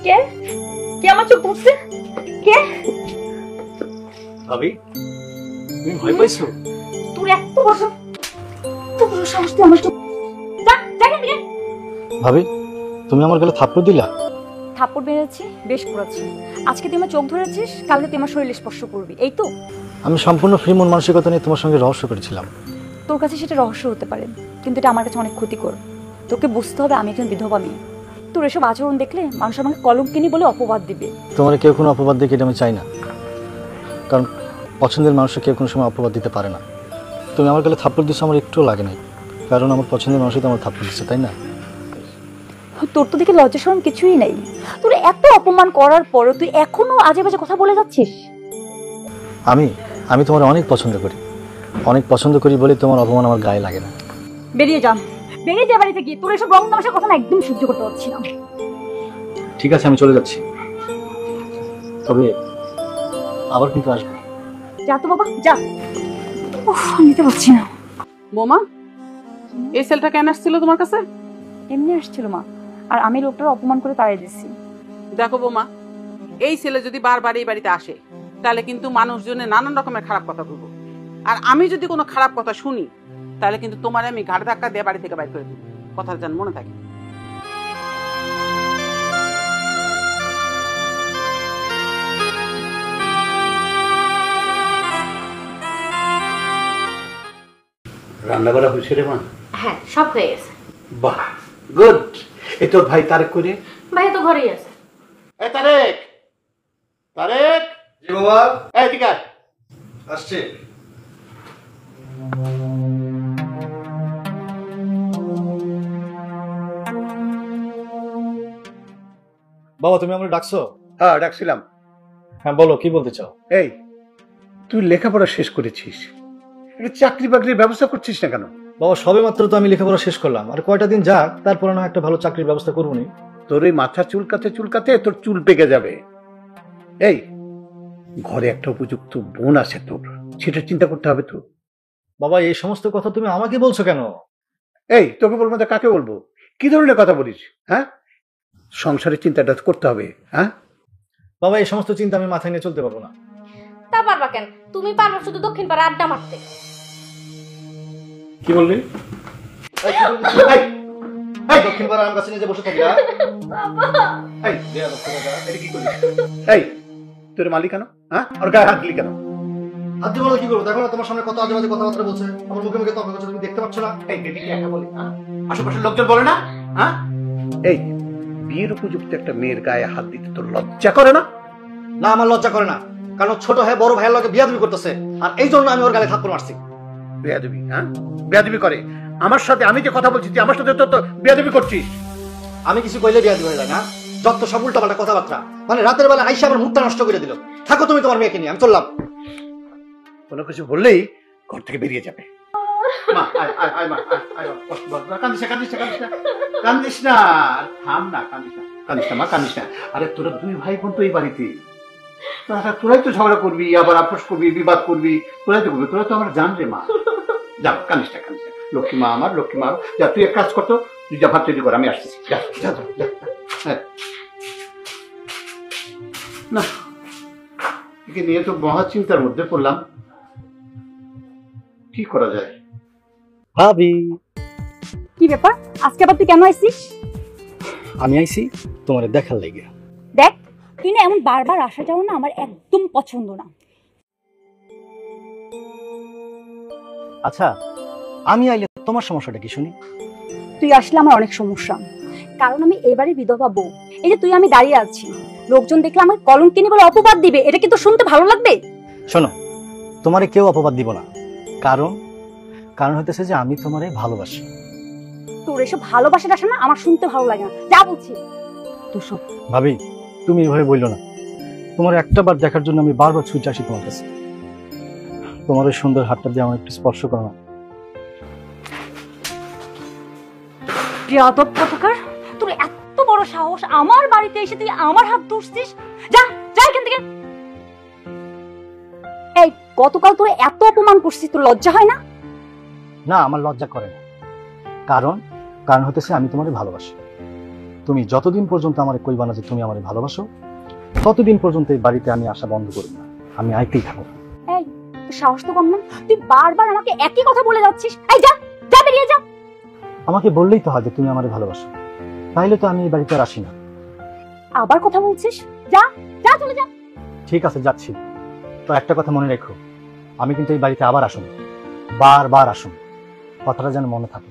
কে কে আমার চোখ ধরছে? কে? ভাবি, তুমি ভয় পাইছো? তোর এত বড় সাহস তুই আমার চোখ যা যা এখান থেকে। ভাবি, তুমি আমার গালে থাপ্পড় দিলা? থাপ্পড় মেরেছি, বেশ করেছি। আজকে তুই আমার চোখ ধরেছিস, কালকে তুই আমার শরীরে স্পর্শ করবি, এই তো। আমি সম্পূর্ণ ফ্রি মন মানসিকতা নিয়ে তোমার সঙ্গে রহস্য করেছিলাম। তোর কাছে সেটা রহস্য হতে পারে, কিন্তু এটা আমার কাছে অনেক ক্ষতিকর। তোকে বুঝতে হবে আমি একজন বিধবা মেয়ে। তোর এসব আচরণ দেখলে মানুষ আমাকে কলঙ্কিনী বলে অপবাদ দিবে। তোমার কেউ কোনো অপবাদ দিকে এটা আমি চাই না, কারণ পছন্দের মানুষকে কেউ কোনো সময় অপবাদ দিতে পারে না। তুমি আমার গালে থাপ্পড় দিচ্ছ আমার একটুও লাগে নাই, কারণ আমার পছন্দের মানুষই তো আমার থাপ্পড় দিচ্ছে, তাই না? তোর তো দেখে লজ্জা শরম কিছুই নেই। তোর এত অপমান করার পরও তুই এখনো আজে বাজে কথা বলে যাচ্ছিস। আমি তোমার অনেক পছন্দ করি বলে তোমার অপমান আমার গায়ে লাগে না। বেরিয়ে যা বাড়ি থেকে। তোর এসব রং তামাশার কথা না একদম সহ্য করতে পারছি না। ঠিক আছে, আমি চলে যাচ্ছি, তবে আবার কিন্তু আসবো। যা তো বাবা যা। নিতে পারছি না। বোমা, এই ছেলেটা কেন আসছিল তোমার কাছে? এমনি আসছিল মা, আর আমি লোকটার অপমান করে তাড়িয়ে দিচ্ছি। দেখো বোমা, এই ছেলে যদি বারবার এই বাড়িতে আসে তাহলে কিন্তু মানুষজনের নানান রকমের খারাপ কথা বলবো, আর আমি যদি কোনো খারাপ কথা শুনি তাহলে কিন্তু তোমার আমি ঘাট ধাক্কা দিয়ে বাড়ি থেকে বাইর করে দিব। কথা যেন মনে থাকে। রান্না করা হয়েছে রে মা? হ্যাঁ, সব হয়ে গেছে। বাহ, গুড। এই তোর ভাই তারেক করে? ভাই তো ঘরেই আছে। এই তারেক, তারেক। জি বাবা। এই ঠিক আছে, আসছে। বাবা, তুমি আমাকে ডাকছো? হ্যাঁ ডাকছিলাম। হ্যাঁ বলো, কি বলতে চাও? এই, তুই লেখাপড়া শেষ করেছিস, একটা চাকরি বাকরির ব্যবস্থা করছিস না কেন? বাবা, সবে মাত্র তো আমি লেখাপড়া শেষ করলাম, আর কয়টা দিন যাক, তারপরে না একটা ভালো চাকরির ব্যবস্থা করবো নি। তোর এই মাথা চুলকাতে তোর চুল পেকে যাবে। এই, ঘরে একটা উপযুক্ত বোন আছে তোর, সেটা চিন্তা করতে হবে তো। বাবা, এই সমস্ত কথা তুমি আমাকে বলছো কেন? এই, তোকে বলবো না কাকে বলবো? কি ধরনের কথা বলিস? হ্যাঁ, সংসারের চিন্তাটা করতে হবে। হ্যাঁ বাবা, এই সমস্ত চিন্তা আমি মাথায় নিয়ে চলতে পারবো না। তা পারবা কেন? তুমি পারবা শুধু দক্ষিণ পাড়া আড্ডা মারতে। কি বললি? দক্ষিণ পাড়া আম গাছে নিয়ে বসে থাকি। এই, তোর মালিক কেন? হ্যাঁ, ওর গায়ে হাত দিলি কেন? হাত দিয়ে বলো কি করবো? দেখো না তোমার সামনে কত আজে বাজে কথাবার্তা বলছে, আমার মুখে মুখে তর্ক করছে, তুমি দেখতে পাচ্ছ না? এই বেটিকে একা বলে, আশেপাশের লোকজন বলে না? হ্যাঁ, এই বিয়ের উপযুক্ত একটা মেয়ের গায়ে হাত দিতে তোর লজ্জা করে না? না, আমার লজ্জা করে না, কারণ ছোট হয়ে বড় ভাইয়ের লগে বিয়াদবি করতেছে, আর এই জন্য আমি ওর গালে থাপ্পড় মারছি। বেয়াদবি? হ্যাঁ, বেয়াদবি করে আমার সাথে? আমি যে কথা বলছি তুই আমার সাথে তো বেয়াদবি করছিস। আমি কিছু কইলে বিয়াদবি হয়ে যায় না? যত সব উল্টাপাল্টা কথাবার্তা, মানে রাতের বেলা আইসা আমার মুখটা নষ্ট করে দিল। থাকো তুমি তোমার মেয়েকে নিয়ে, আমি চললাম। কোনো কিছু বললেই ঘর থেকে বেরিয়ে যাবে। কান্দিস না, থাম না, কান্দিস না মা, কান্দিস না। আরে তোরা দুই ভাই বোন তো এই বাড়িতে, তোরাই তো ঝগড়া করবি, আবার আপোষ করবি, বিবাদ করবি, তোরাই তো করবি। তোরা তো আমার জান রে মা। যা, কান্দিস না। লক্ষ্মী মা আমার, লক্ষ্মী মা। যা, তুই এক কাজ করতো, তুই যা ভাত তৈরি কর, আমি আসতেছি। না, একে নিয়ে তো মহা চিন্তার মধ্যে পড়লাম, কি করা যায়? ভাবি, কি ব্যাপার? আজকে আবার তুই কেন আইছিস? আমি আইছি তোমার দেখার লাগে। দেখ, তুই না এমন বারবার আসা যাও না আমার একদম পছন্দ না। আচ্ছা, আমি আইলে তোমার সমস্যাটা কি শুনি? তুই আসলে আমার অনেক সমস্যা, কারণ আমি এবারে বিধবা বউ। এই যে তুই আমি দাঁড়িয়ে আছি, লোকজন দেখলে আমার কলঙ্কিনী বলে অপবাদ দিবে, এটা কি তোর শুনতে ভালো লাগবে? শোনো, তোমারে কেউ অপবাদ দিব না, কারণ হইতেছে যে আমি তোমারে ভালোবাসি। তোর এসব ভালোবাসার আসে না আমার শুনতে ভালো লাগে না, যা বলছি। তোর সব ভাবি, তুমি এভাবে বললো না। তোমার একটা বার দেখার জন্য আমি বারবার ছুটে আসি তোমার কাছে। তোমার ওই সুন্দর হাতটা দিয়ে আমার একটু স্পর্শ করো না। বেয়াদব কোথাকার, তোর এত বড় সাহস আমার বাড়িতে এসে তুই আমার হাত ধরছিস? যা যা এখান থেকে। এই, গতকাল তোর এত অপমান করছিস, তোর লজ্জা হয় না? না, আমার লজ্জা করে না, কারণ হতেছে আমি তোমারে ভালোবাসি। তুমি যতদিন পর্যন্ত আমার কইবা না যে তুমি আমারে ভালোবাসো, ততদিন পর্যন্ত এই বাড়িতে আমি আসা বন্ধ করব না। আমি আইতেই থাকবো। এই তোর সাহস তো কম না, তুই বারবার আমাকে একই কথা বলে যাচ্ছিস। এই যা যা, বেরিয়ে যা। আমাকে বললেই তো হয় যে তুমি আমারে ভালোবাসো, তাইলে তো আমি এই বাড়িতে আর আসি না। আবার কথা বলছিস, যা যা, চলে যা। ঠিক আছে, যাচ্ছি। তো একটা কথা মনে রেখো, আমি কিন্তু এই বাড়িতে আবার আসুন, বারবার আসুন, কথাটা যেন মনে থাকে।